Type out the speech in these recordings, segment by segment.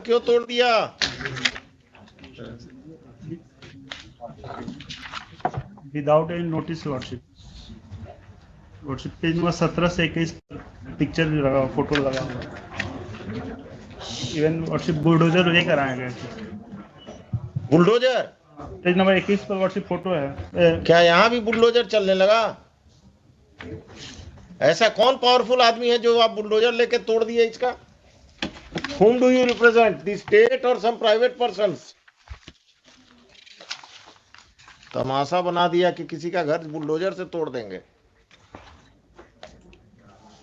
क्यों तोड़ दिया? Without any notice worship page number 17 से 21 पिक्चर लगा, फोटो लगा हुआ। इवन वर्शिप बुलडोजर लेकर आए गए। बुलडोजर पेज नंबर 21 पर वर्शिप फोटो है। क्या यहाँ भी बुलडोजर चलने लगा? ऐसा कौन पावरफुल आदमी है जो आप बुलडोजर लेके तोड़ दिए इसका? Whom do you represent? The state or some private persons? तमाशा बना दिया कि किसी का घर बुलडोजर से तोड़ देंगे।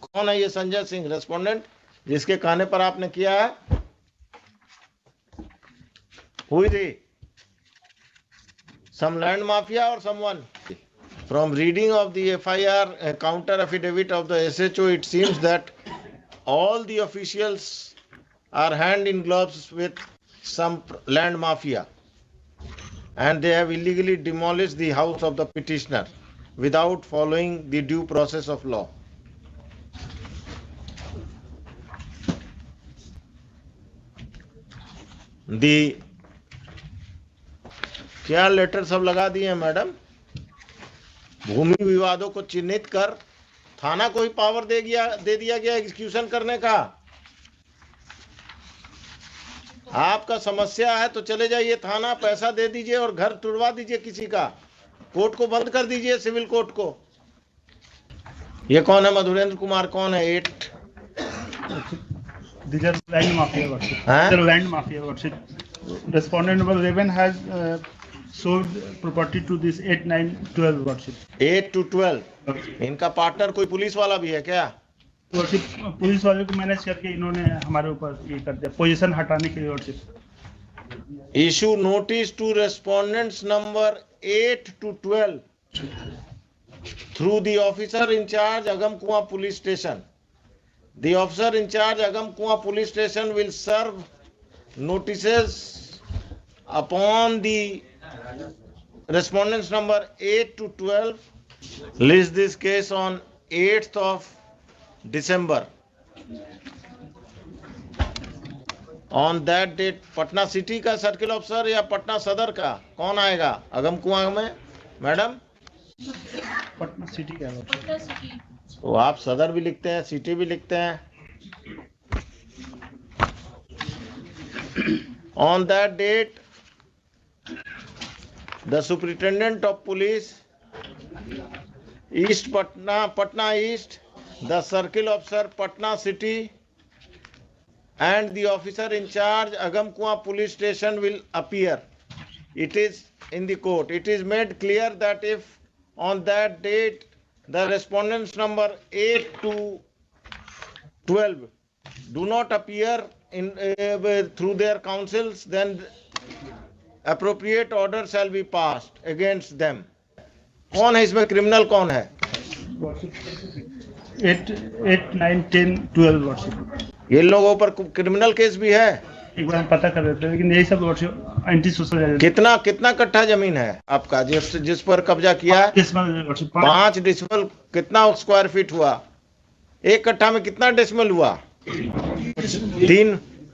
कौन है ये संजय सिंह रेस्पोंडेंट जिसके कहने पर आपने किया है? Who is he? Some land mafia or someone? From reading of the FIR counter affidavit of the SHO, it seems that all the officials are hand in gloves with some land mafia, and they have illegally demolished the house of the petitioner without following the due process of law. The क्या letter सब लगा दिए हैं madam? भूमि विवादों को चिन्हित कर थाना को ही पावर दे दिया गया एग्जीक्यूशन करने का। आपका समस्या है तो चले जाइए थाना, पैसा दे दीजिए और घर तुड़वा दीजिए किसी का, कोर्ट को बंद कर दीजिए, सिविल कोर्ट को। ये कौन है? मधुरेंद्र कुमार कौन है? 8 land mafia land mafia worship respondent number 11 has sold property to this 8, 9, 12 worship 8 to 12। इनका पार्टनर कोई पुलिस वाला भी है क्या? वर्शिप पुलिस वाले को मैनेज करके इन्होंने हमारे ऊपर ये कर दिया, पोजीशन हटाने के लिए worship. Issue notice to respondents number 8 to 12 through the officer in charge Agamkuan police station. The officer in charge Agamkuan police station will serve notices upon the respondents number 8 to 12. List this case on 8th of December. On that date Patna city का circle officer या पटना सदर का कौन आएगा अगमकुआं में? Madam Patna city का है। तो आप सदर भी लिखते हैं, सिटी भी लिखते हैं। On that date, the superintendent of police, East Patna East, the circle officer Patna City, and the officer in charge Agamkuan police station will appear. It is in the court. It is made clear that if on that date the respondents number 8 to 12 do not appear in through their counsels, then appropriate order shall be passed against them. कौन है इसमें? Criminal कौन है? 8, 9, 10, 12 worship. ये लोगों पर criminal case भी है। एक बार पता कर देते हैं, लेकिन यही सब वर्षिप एंटी सोशल। कितना कट्ठा जमीन है आपका जिस पर कब्जा किया है? 5 डेसिमल। कितना स्क्वायर फीट हुआ? एक कट्ठा में कितना डेसिमल हुआ?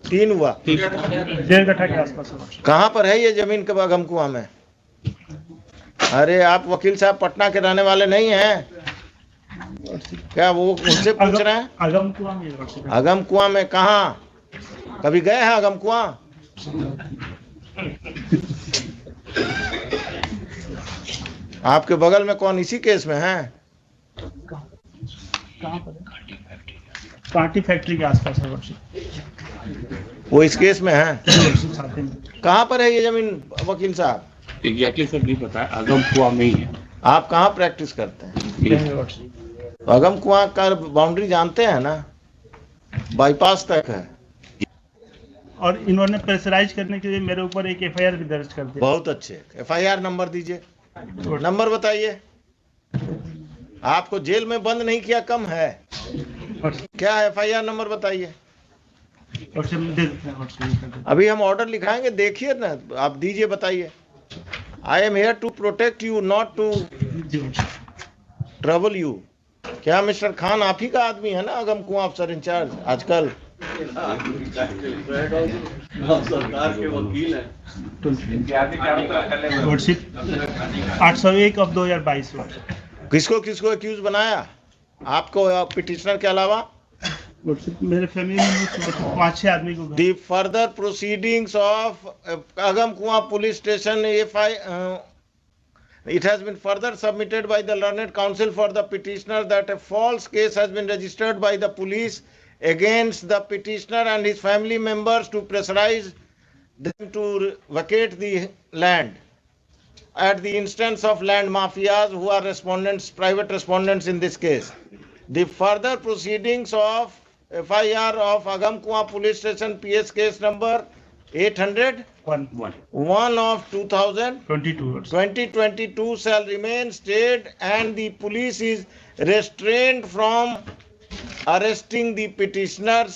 3 हुआ। 1.5 कट्ठा के आसपास। कहाँ पर है ये जमीन के अगमकुआं में? अरे आप वकील साहब पटना के रहने वाले नहीं हैं क्या? वो उनसे पूछ रहे हैं। अगमकुआं में कहाँ? कभी गए हैं अगमकुआं? आपके बगल में कौन इसी केस में है? कहाँ पर? कांटी फैक्ट्री के आसपास है। वो इस केस में है? कहाँ पर है ये जमीन वकील साहब? एग्जैक्टली सर नहीं पता है, अगमकुआं में ही है। आप कहाँ प्रैक्टिस करते हैं? अगमकुआं का बाउंड्री जानते हैं ना? बाईपास तक है। और इन्होंने प्रेशराइज करने के लिए मेरे ऊपर एक एफआईआर भी दर्ज कर दिया। बहुत अच्छे। एफआईआर नंबर दीजिए, नंबर बताइए। आपको जेल में बंद नहीं किया कम है क्या? एफआईआर नंबर बताइए। अभी हम ऑर्डर लिखाएंगे, देखिए ना, आप दीजिए, बताइए। I am here to protect you, not to trouble you. क्या मिस्टर खान आप ही का आदमी है ना अगमकुआं अफसर इंचार्ज आजकल? सरकार के वकील हैं। लॉर्डशिप 801 ऑफ 2022 किसको किसको एक्यूज बनाया आपको पिटिशनर के अलावा? लॉर्डशिप मेरे फैमिली में 5-6 आदमी को The further proceedings of Agamkuwa police station, it has been further submitted by the learned counsel for the petitioner that a false case has been registered by the police against the petitioner and his family members to pressurize them to vacate the land at the instance of land mafias who are respondents, private respondents in this case. The further proceedings of FIR of Agamkuwa police station PS case number 801 of 2022 shall remain stayed and the police is restrained from arresting the petitioner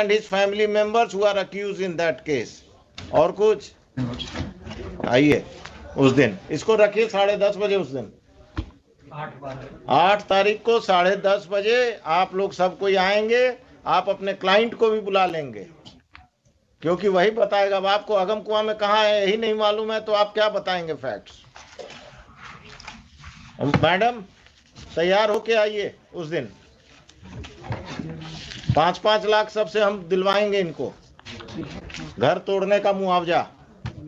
and his family members who are accused in that case. और कुछ आइए उस दिन इसको रखिए 10:30 बजे उस दिन 8 तारीख को 10:30 बजे आप लोग सब कोई आएंगे। आप अपने क्लाइंट को भी बुला लेंगे क्योंकि वही बताएगा। अब आपको अगमकुआं में कहाँ है यही नहीं मालूम है तो आप क्या बताएंगे फैक्ट्स। मैडम तैयार होके आइए उस दिन 5-5 लाख सबसे हम दिलवाएंगे इनको। घर तोड़ने का मुआवजा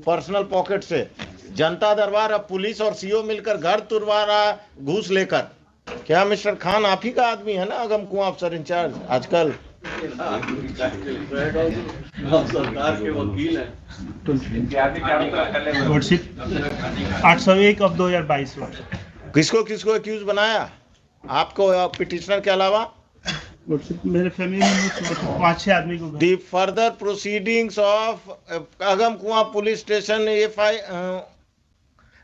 पर्सनल पॉकेट से। जनता दरबार अब पुलिस और सीओ मिलकर घर तुड़वा रहा घूस लेकर। क्या मिस्टर खान आप ही का आदमी है ना अगमकुआं अफसर इंचार्ज आजकल? सरकार के वकील हैं। लॉर्डशिप 801 ऑफ 2022 किसको किसको एक्यूज बनाया आपको पिटिशनर के अलावा? लॉर्डशिप मेरे फैमिली में 5-6 आदमी को The further proceedings of Agamkuwa police station,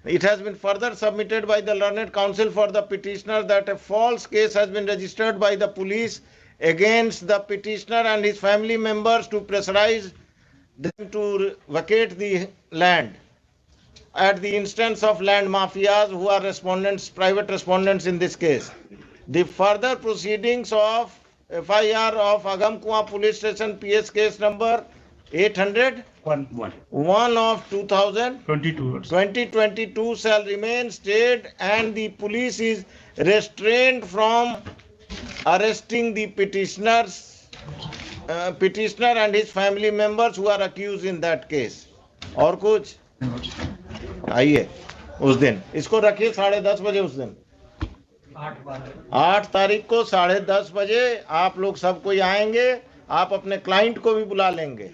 it has been further submitted by the learned counsel for the petitioner that a false case has been registered by the police against the petitioner and his family members to pressurize them to vacate the land at the instance of land mafias who are respondents, private respondents in this case. The further proceedings of FIR of Agamkuwa police station PS case number 801 of 2022 shall remain stayed and the police is restrained from arresting the petitioner and his family members who are accused in that case. और कुछ आइए उस दिन इसको रखिए 10:30 बजे उस दिन 8 तारीख को 10:30 बजे आप लोग सब कोई आएंगे। आप अपने क्लाइंट को भी बुला लेंगे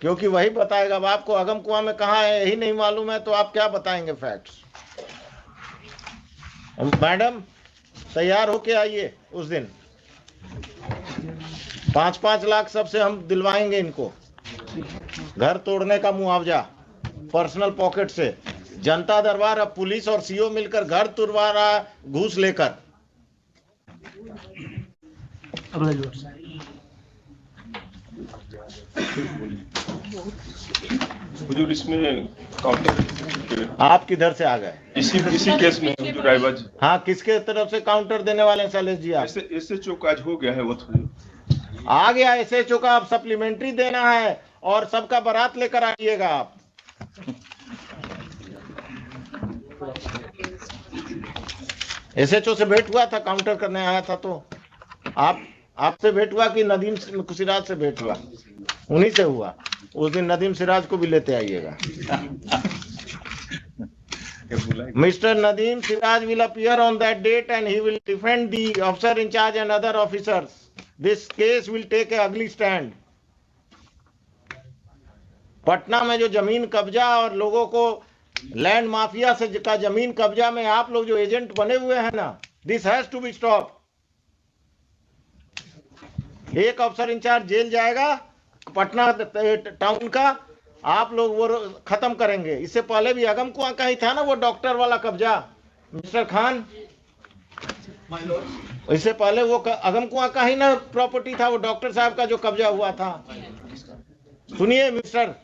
क्योंकि वही बताएगा। अब आपको अगमकुआं में कहाँ है यही नहीं मालूम है तो आप क्या बताएंगे फैक्ट्स। मैडम तैयार होके आइए उस दिन 5-5 लाख सबसे हम दिलवाएंगे इनको। घर तोड़ने का मुआवजा पर्सनल पॉकेट से। जनता दरबार अब पुलिस और सीओ मिलकर घर तुड़वा रहा घूस लेकर। हुजूर इसमें काउंटर आप किधर से आ गए? इसी केस में हुजूर रायबाज। हाँ किसके तरफ से काउंटर देने वाले हैं शैलेश जी? आप इससे चौक आज हो गया है वो आ गया ऐसे चौका। आप सप्लीमेंट्री देना है और सबका बारात लेकर आइएगा आप। एसएचओ से भेंट हुआ था काउंटर करने आया था तो आपसे भेंट हुआ कि नदीम सिराज से भेंट हुआ? उन्हीं से हुआ। उस दिन नदीम सिराज को भी लेते आइएगा। Mr. Nadeem Siraj will appear on that date and he will defend the officer in charge and other officers. This case will take a ugly stand. Patna में जो जमीन कब्जा और लोगों को लैंड माफिया से का जमीन कब्जा में आप लोग जो एजेंट बने हुए हैं ना, this has to be stop. एक अफसर इंचार्ज जेल जाएगा पटना टाउन का, आप लोग वो खत्म करेंगे। इससे पहले भी अगमकुआं का ही था ना वो डॉक्टर वाला कब्जा मिस्टर खान। इससे पहले वो अगमकुआं का ही ना प्रॉपर्टी था वो डॉक्टर साहब का जो कब्जा हुआ था। सुनिए मिस्टर,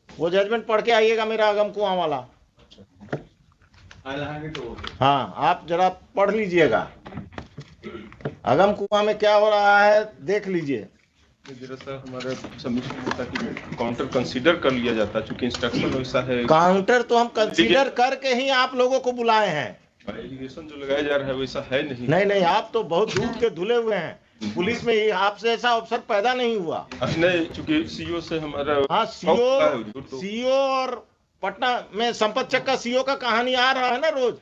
वो जजमेंट पढ़ के आइएगा मेरा अगमकुआं वाला। हाँ आप जरा पढ़ लीजिएगा। अगम कुआं में क्या हो रहा है देख लीजिए। जरा सा हमारा सबमिशन होता कि काउंटर कंसीडर कर लिया जाता, चूंकि इंस्ट्रक्शन वैसा है। काउंटर तो हम कंसीडर करके ही आप लोगों को बुलाए हैं। एलिगेशन जो लगाया जा रहा है वैसा है नहीं। नहीं नहीं, आप तो बहुत दूर के धुले हुए हैं। पुलिस में ही आपसे ऐसा अवसर पैदा नहीं हुआ। नहीं, चूंकि सीओ से हमारा हाँ, तो सीओ और पटना में संपत चक का सीओ का कहानी आ रहा है ना रोज,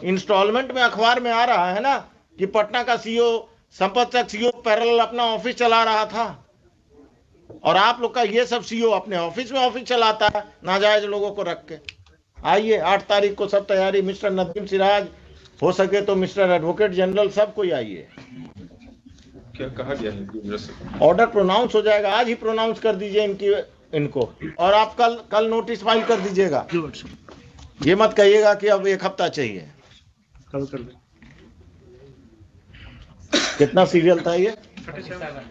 इंस्टॉलमेंट में अखबार में आ रहा है ना कि पटना का सीओ संपत चक सीओ पैरेलल अपना ऑफिस चला रहा था, और आप लोग का ये सब सीओ अपने ऑफिस में ऑफिस चलाता है नाजायज लोगों को रख के। आइए 8 तारीख को सब तैयारी, मिस्टर नदीम सिराज, हो सके तो मिस्टर एडवोकेट जनरल, सब कोई आइए। क्या कहा गया है? ऑर्डर प्रोनाउंस हो जाएगा, आज ही प्रोनाउंस कर दीजिए इनको, और आप कल नोटिस फाइल कर दीजिएगा। ये मत कहिएगा कि अब 1 हफ्ता चाहिए। कल कर दे। कितना सीरियल था ये?